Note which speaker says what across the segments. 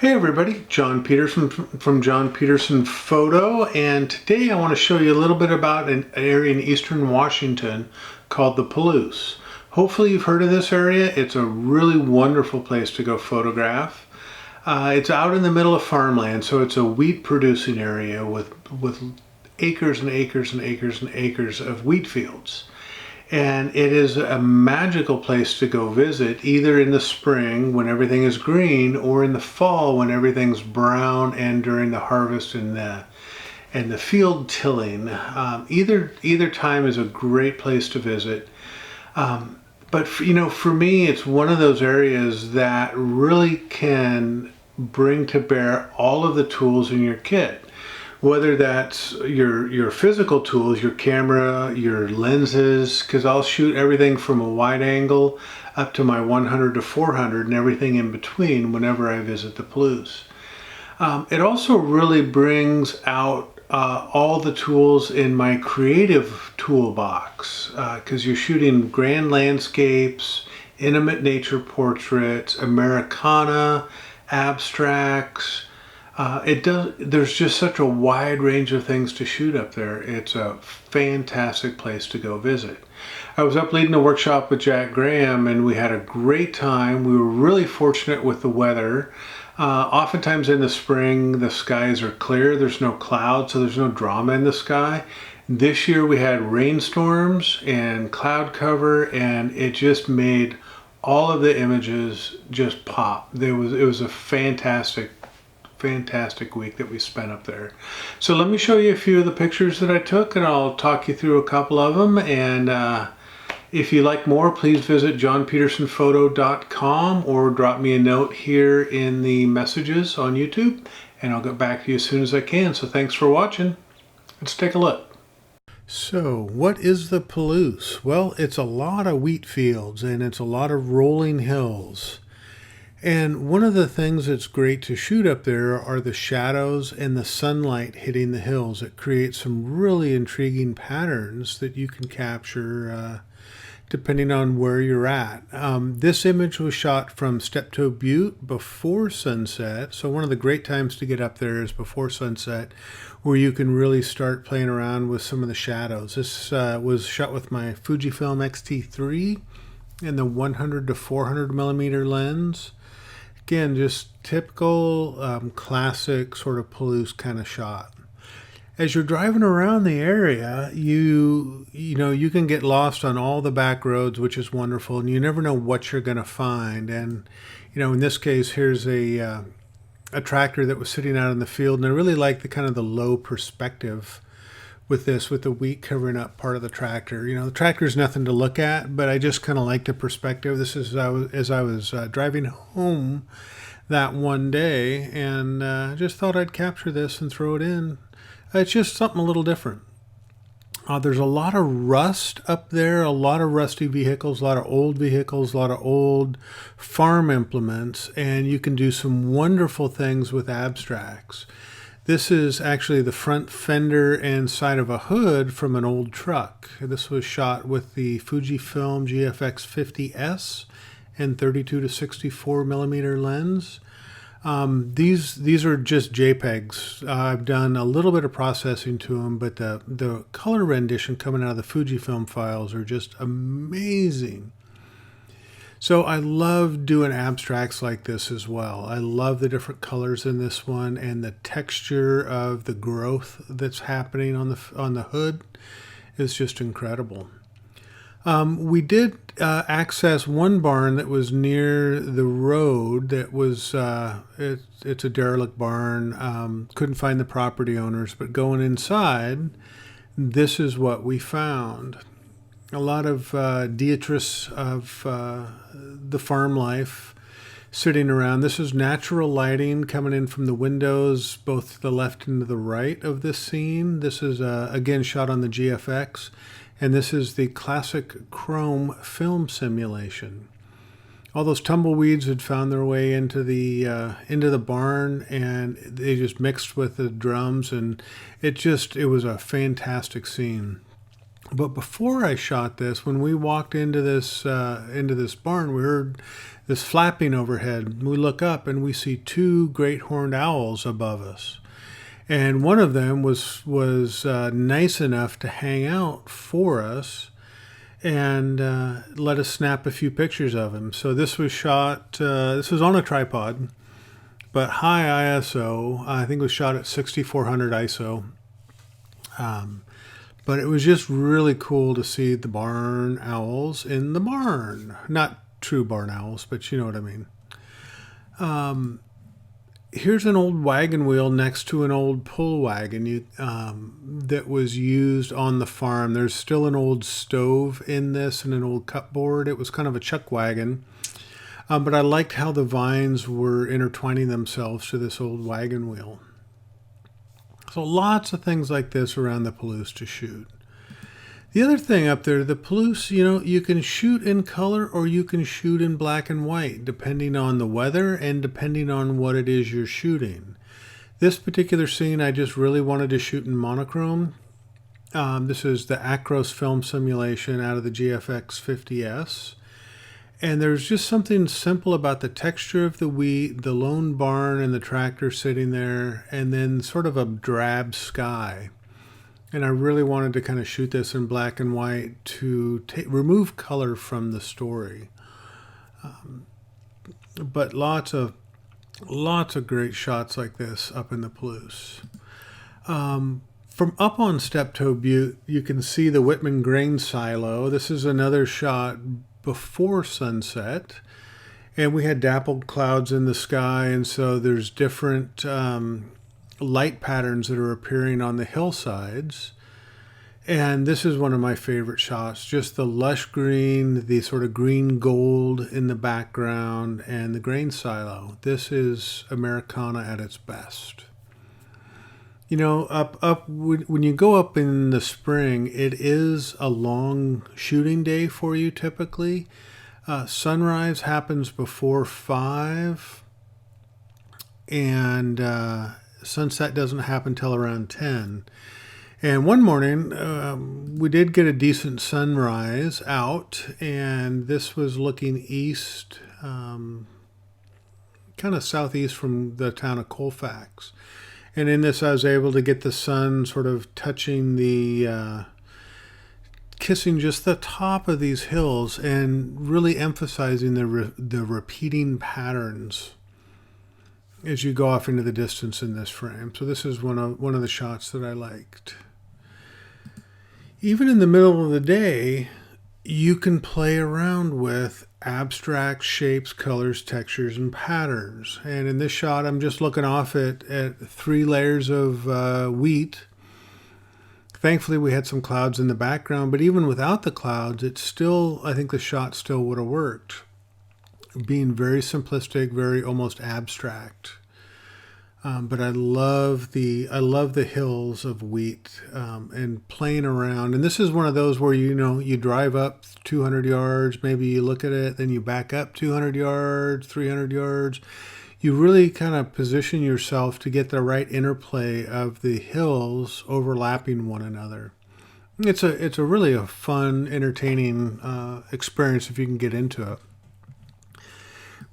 Speaker 1: Hey everybody, John Peterson from John Peterson Photo, and today I want to show you a little bit about an area in eastern Washington called the Palouse. Hopefully you've heard of this area. It's a really wonderful place to go photograph. It's out in the middle of farmland, so it's a wheat producing area with acres and acres and acres and acres of wheat fields. And it is a magical place to go visit, either in the spring when everything is green or in the fall when everything's brown and during the harvest and the field tilling. Either time is a great place to visit. But for me, it's one of those areas that really can bring to bear all of the tools in your kit. Whether that's your physical tools, your camera, your lenses, because I'll shoot everything from a wide angle up to my 100 to 400 and everything in between whenever I visit the Palouse. It also really brings out all the tools in my creative toolbox, because you're shooting grand landscapes, intimate nature portraits, Americana, abstracts. There's just such a wide range of things to shoot up there. It's a fantastic place to go visit. I was up leading a workshop with Jack Graham and we had a great time. We were really fortunate with the weather. Oftentimes in the spring, the skies are clear. There's no clouds, so there's no drama in the sky. This year we had rainstorms and cloud cover, and it just made all of the images just pop. It was a fantastic week that we spent up there. So let me show you a few of the pictures that I took, and I'll talk you through a couple of them. And if you like more, please visit johnpetersonphoto.com or drop me a note here in the messages on YouTube, and I'll get back to you as soon as I can. So thanks for watching. Let's take a look. So what is the Palouse? Well, it's a lot of wheat fields and it's a lot of rolling hills. And one of the things that's great to shoot up there are the shadows and the sunlight hitting the hills. It creates some really intriguing patterns that you can capture depending on where you're at. This image was shot from Steptoe Butte before sunset. So one of the great times to get up there is before sunset, where you can really start playing around with some of the shadows. This was shot with my Fujifilm X-T3 and the 100 to 400 millimeter lens. Again, just typical classic sort of Palouse kind of shot. As you're driving around the area, you can get lost on all the back roads, which is wonderful, and you never know what you're going to find. And in this case, here's a tractor that was sitting out in the field, and I really like the low perspective with the wheat covering up part of the tractor. The tractor's nothing to look at, but I just kind of like the perspective. This is as I was driving home that one day, and just thought I'd capture this and throw it in. It's just something a little different. There's a lot of rust up there, a lot of rusty vehicles, a lot of old vehicles, a lot of old farm implements, and you can do some wonderful things with abstracts. This is actually the front fender and side of a hood from an old truck. This was shot with the Fujifilm GFX 50S and 32 to 64 millimeter lens. These are just JPEGs. I've done a little bit of processing to them, but the color rendition coming out of the Fujifilm files are just amazing. So I love doing abstracts like this as well. I love the different colors in this one and the texture of the growth that's happening on the hood is just incredible. We did access one barn that was near the road that was, it's a derelict barn. Couldn't find the property owners, but going inside, this is what we found. A lot of detritus of the farm life sitting around. This is natural lighting coming in from the windows, both the left and the right of this scene. This is, again, shot on the GFX. And this is the classic chrome film simulation. All those tumbleweeds had found their way into the barn, and they just mixed with the drums, and it was a fantastic scene. But before I shot this, when we walked into this barn, we heard this flapping overhead. We look up and we see two great horned owls above us, and one of them was nice enough to hang out for us and let us snap a few pictures of him. So this was shot. This was on a tripod, but high ISO. I think it was shot at 6400 ISO. But it was just really cool to see the barn owls in the barn. Not true barn owls, but you know what I mean. Here's an old wagon wheel next to an old pull wagon that was used on the farm. There's still an old stove in this and an old cupboard. It was kind of a chuck wagon. But I liked how the vines were intertwining themselves to this old wagon wheel. So lots of things like this around the Palouse to shoot. The other thing up there, the Palouse, you can shoot in color or you can shoot in black and white, depending on the weather and depending on what it is you're shooting. This particular scene, I just really wanted to shoot in monochrome. This is the Acros film simulation out of the GFX 50S. And there's just something simple about the texture of the wheat, the lone barn and the tractor sitting there, and then sort of a drab sky. And I really wanted to kind of shoot this in black and white to remove color from the story. But lots of great shots like this up in the Palouse. From up on Steptoe Butte, you can see the Whitman grain silo. This is another shot before sunset. And we had dappled clouds in the sky, and so there's different light patterns that are appearing on the hillsides. And this is one of my favorite shots, just the lush green, the sort of green gold in the background, and the grain silo. This is Americana at its best. When you go up in the spring, it is a long shooting day for you typically. Sunrise happens before 5, and sunset doesn't happen till around 10. And one morning, we did get a decent sunrise out, and this was looking east, kind of southeast from the town of Colfax. And in this, I was able to get the sun sort of touching kissing just the top of these hills and really emphasizing the repeating patterns as you go off into the distance in this frame. So this is one of the shots that I liked. Even in the middle of the day, you can play around with abstract shapes, colors, textures, and patterns. And in this shot, I'm just looking off at 3 layers of wheat. Thankfully, we had some clouds in the background, but even without the clouds, I think the shot still would have worked. Being very simplistic, very almost abstract. But I love the hills of wheat and playing around. And this is one of those where you drive up 200 yards, maybe you look at it, then you back up 200 yards, 300 yards. You really kind of position yourself to get the right interplay of the hills overlapping one another. It's a really fun, entertaining experience if you can get into it.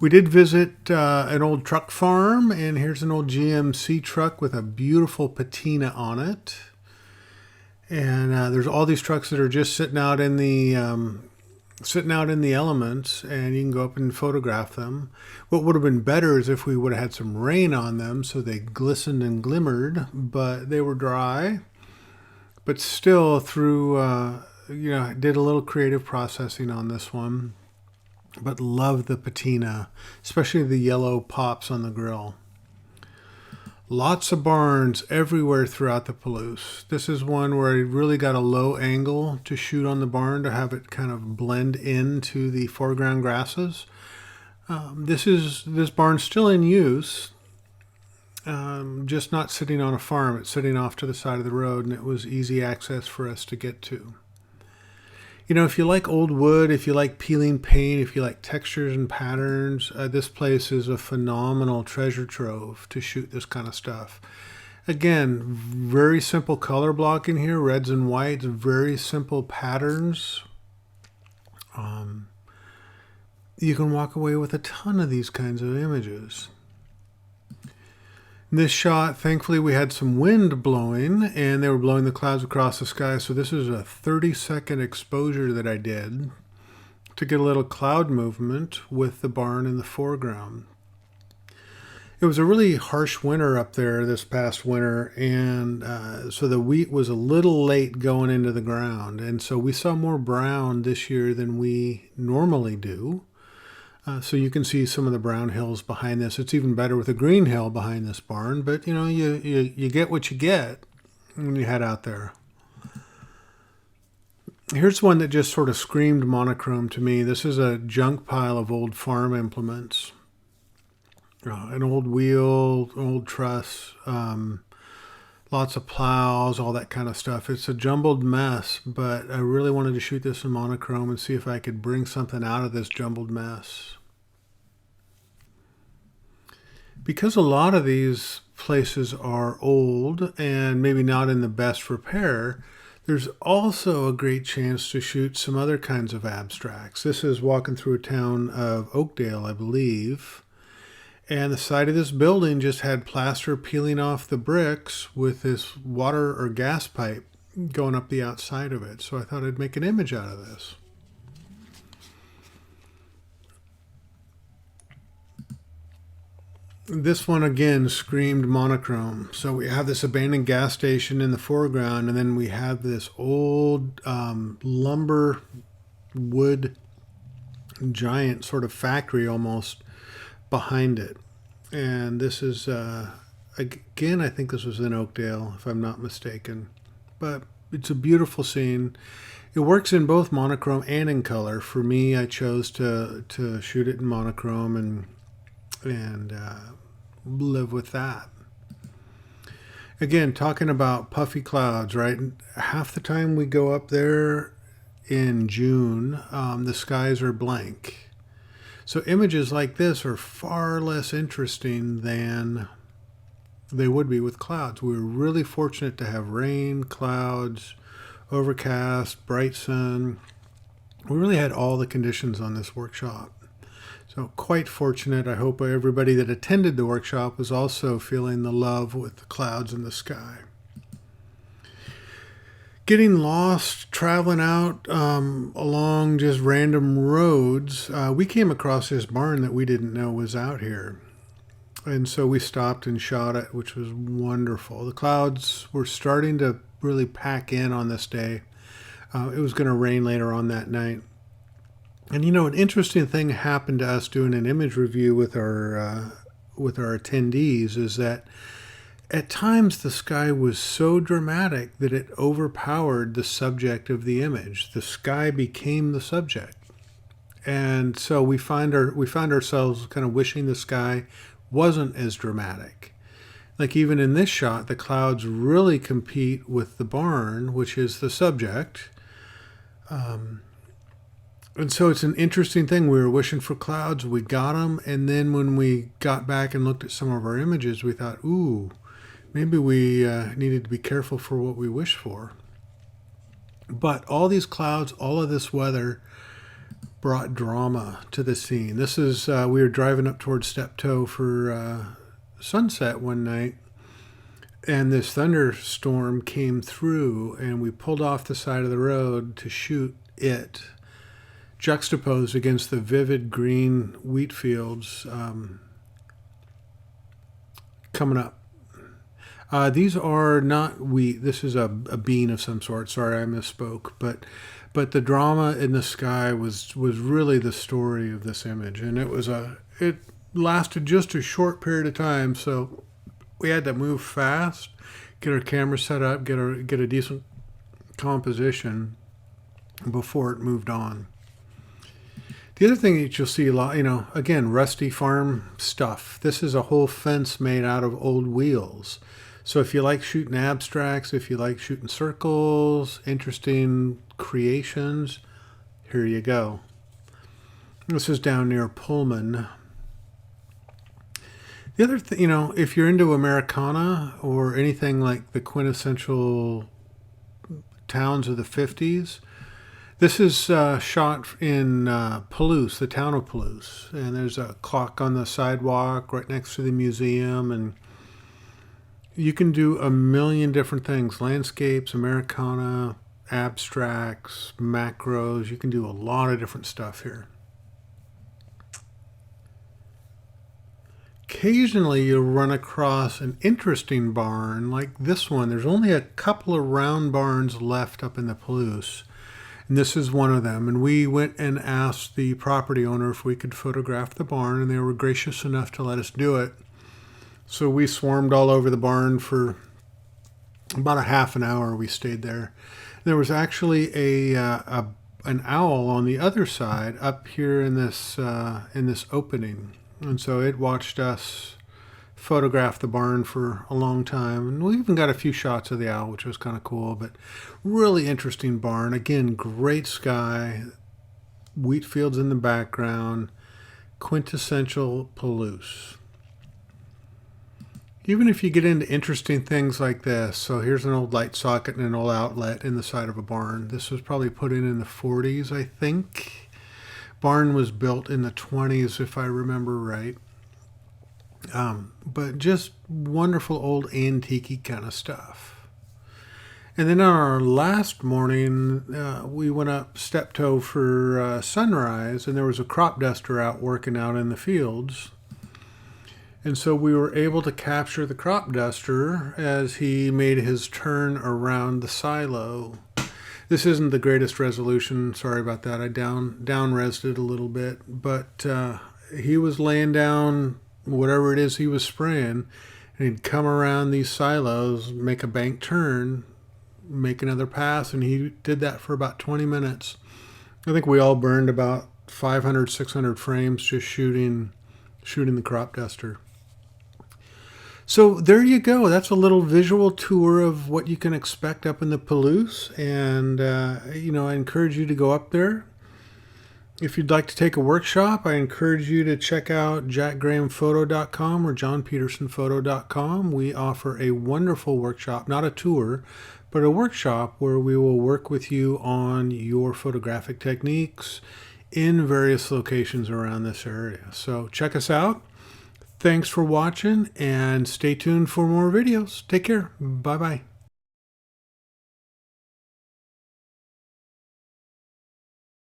Speaker 1: We did visit an old truck farm, and here's an old GMC truck with a beautiful patina on it. And there's all these trucks that are just sitting out in the elements, and you can go up and photograph them. What would have been better is if we would have had some rain on them, so they glistened and glimmered, but they were dry. But still, did a little creative processing on this one. But love the patina, especially the yellow pops on the grill. Lots of barns everywhere throughout the Palouse. This is one where I really got a low angle to shoot on the barn to have it kind of blend into the foreground grasses. This barn's still in use, just not sitting on a farm. It's sitting off to the side of the road, and it was easy access for us to get to. If you like old wood, if you like peeling paint, if you like textures and patterns, this place is a phenomenal treasure trove to shoot this kind of stuff. Again, very simple color blocking here, reds and whites, very simple patterns. You can walk away with a ton of these kinds of images. In this shot, thankfully, we had some wind blowing, and they were blowing the clouds across the sky. So this is a 30-second exposure that I did to get a little cloud movement with the barn in the foreground. It was a really harsh winter up there this past winter, and so the wheat was a little late going into the ground. And so we saw more brown this year than we normally do. So you can see some of the brown hills behind this. It's even better with a green hill behind this barn, but you know, you get what you get when you head out there. Here's one that just sort of screamed monochrome to me. This is a junk pile of old farm implements. An old wheel, old truss, lots of plows, all that kind of stuff. It's a jumbled mess, but I really wanted to shoot this in monochrome and see if I could bring something out of this jumbled mess. Because a lot of these places are old and maybe not in the best repair, there's also a great chance to shoot some other kinds of abstracts. This is walking through a town of Oakdale, I believe. And the side of this building just had plaster peeling off the bricks with this water or gas pipe going up the outside of it. So I thought I'd make an image out of this. This one again screamed monochrome. So we have this abandoned gas station in the foreground, and then we have this old lumber wood giant sort of factory almost behind it. And this is again, I think this was in Oakdale, if I'm not mistaken, but it's a beautiful scene. It works in both monochrome and in color. For me, I chose to shoot it in monochrome and live with that. Again, talking about puffy clouds, right? Half the time we go up there in June, the skies are blank. So images like this are far less interesting than they would be with clouds. We were really fortunate to have rain, clouds, overcast, bright sun. We really had all the conditions on this workshop. So quite fortunate. I hope everybody that attended the workshop was also feeling the love with the clouds in the sky. Getting lost, traveling out along just random roads, we came across this barn that we didn't know was out here. And so we stopped and shot it, which was wonderful. The clouds were starting to really pack in on this day. It was going to rain later on that night. And you know, an interesting thing happened to us doing an image review with our attendees is that at times the sky was so dramatic that it overpowered the subject of the image. The sky became the subject. And so we found ourselves kind of wishing the sky wasn't as dramatic. Like even in this shot, the clouds really compete with the barn, which is the subject. And so it's an interesting thing. We were wishing for clouds, we got them, and then when we got back and looked at some of our images, we thought, ooh, maybe we needed to be careful for what we wish for. But all these clouds, all of this weather brought drama to the scene. This is, we were driving up towards Steptoe for sunset one night, and this thunderstorm came through, and we pulled off the side of the road to shoot it, juxtaposed against the vivid green wheat fields coming up. These are not wheat. This is a bean of some sort. Sorry, I misspoke. But the drama in the sky was really the story of this image, and it lasted just a short period of time. So we had to move fast, get our camera set up, get a decent composition before it moved on. The other thing that you'll see a lot, again, rusty farm stuff. This is a whole fence made out of old wheels. So if you like shooting abstracts, if you like shooting circles, interesting creations, here you go. This is down near Pullman. The other thing, if you're into Americana or anything like the quintessential towns of the 50s, this is shot in Palouse, the town of Palouse. And there's a clock on the sidewalk right next to the museum. And you can do a million different things. Landscapes, Americana, abstracts, macros. You can do a lot of different stuff here. Occasionally you'll run across an interesting barn like this one. There's only a couple of round barns left up in the Palouse, and this is one of them. And we went and asked the property owner if we could photograph the barn, and they were gracious enough to let us do it. So we swarmed all over the barn for about a half an hour. We stayed there. There was actually an owl on the other side up here in this opening. And so it watched us photograph the barn for a long time. And we even got a few shots of the owl, which was kind of cool. But really interesting barn. Again, great sky. Wheat fields in the background. Quintessential Palouse. Even if you get into interesting things like this. So here's an old light socket and an old outlet in the side of a barn. This was probably put in the 40s, I think. Barn was built in the 20s, if I remember right. But just wonderful old antique kind of stuff. And then on our last morning, we went up Steptoe for sunrise, and there was a crop duster out working out in the fields. And so we were able to capture the crop duster as he made his turn around the silo. This isn't the greatest resolution. Sorry about that. I down-resed it a little bit. But he was laying down whatever it is he was spraying, and he'd come around these silos, make a bank turn, make another pass, and he did that for about 20 minutes. I think we all burned about 500, 600 frames just shooting the crop duster. So there you go. That's a little visual tour of what you can expect up in the Palouse. And, I encourage you to go up there. If you'd like to take a workshop, I encourage you to check out jackgrahamphoto.com or johnpetersonphoto.com. We offer a wonderful workshop, not a tour, but a workshop where we will work with you on your photographic techniques in various locations around this area. So check us out. Thanks for watching, and stay tuned for more videos. Take care. Bye-bye.